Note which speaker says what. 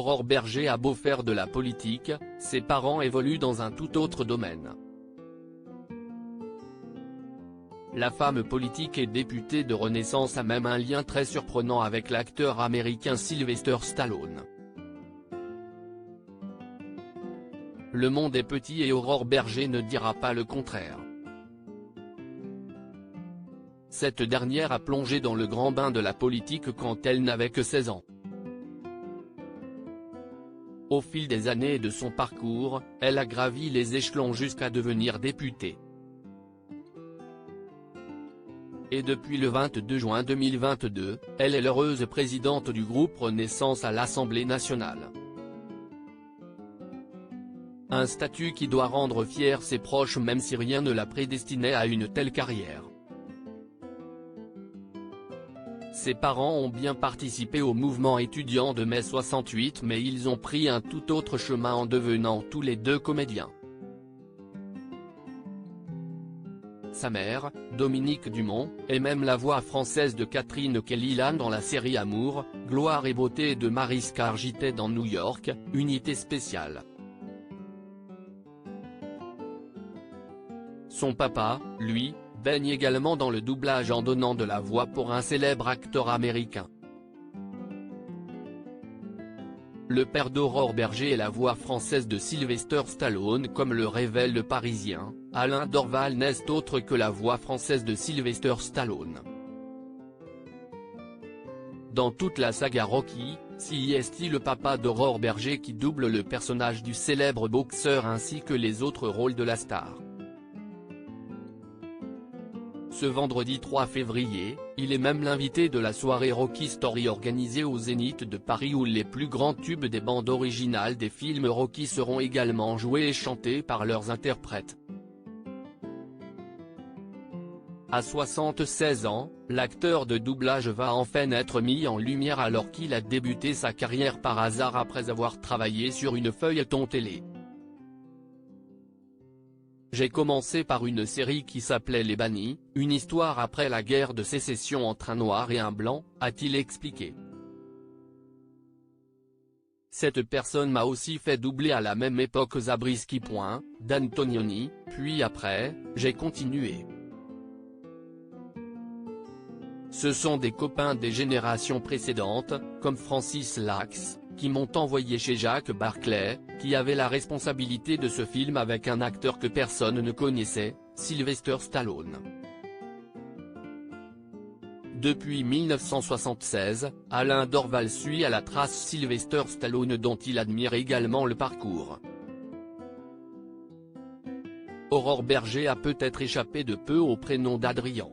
Speaker 1: Aurore Berger a beau faire de la politique, ses parents évoluent dans un tout autre domaine. La femme politique et députée de Renaissance a même un lien très surprenant avec l'acteur américain Sylvester Stallone. Le monde est petit et Aurore Berger ne dira pas le contraire. Cette dernière a plongé dans le grand bain de la politique quand elle n'avait que 16 ans. Au fil des années et de son parcours, elle a gravi les échelons jusqu'à devenir députée. Et depuis le 22 juin 2022, elle est l'heureuse présidente du groupe Renaissance à l'Assemblée nationale. Un statut qui doit rendre fiers ses proches même si rien ne la prédestinait à une telle carrière. Ses parents ont bien participé au mouvement étudiant de mai 68 mais ils ont pris un tout autre chemin en devenant tous les deux comédiens. Sa mère, Dominique Dumont, est même la voix française de Catherine Kelly-Lan dans la série Amour, Gloire et Beauté de Mariska Hargitay dans New York, Unité spéciale. Son papa, lui, baigne également dans le doublage en donnant de la voix pour un célèbre acteur américain. Le père d'Aurore Berger est la voix française de Sylvester Stallone comme le révèle Le Parisien, Alain Dorval n'est autre que la voix française de Sylvester Stallone. Dans toute la saga Rocky, c'est le papa d'Aurore Berger qui double le personnage du célèbre boxeur ainsi que les autres rôles de la star. Ce vendredi 3 février, il est même l'invité de la soirée Rocky Story organisée au Zénith de Paris où les plus grands tubes des bandes originales des films Rocky seront également joués et chantés par leurs interprètes. À 76 ans, l'acteur de doublage va enfin être mis en lumière alors qu'il a débuté sa carrière par hasard après avoir travaillé sur une feuilleton télé. J'ai commencé par une série qui s'appelait Les Bannis, une histoire après la guerre de sécession entre un noir et un blanc, a-t-il expliqué. Cette personne m'a aussi fait doubler à la même époque Zabriskie. D'Antonioni, puis après, j'ai continué. Ce sont des copains des générations précédentes, comme Francis Lax, qui m'ont envoyé chez Jacques Barclay, qui avait la responsabilité de ce film avec un acteur que personne ne connaissait, Sylvester Stallone. Depuis 1976, Alain Dorval suit à la trace Sylvester Stallone dont il admire également le parcours. Aurore Berger a peut-être échappé de peu au prénom d'Adrian.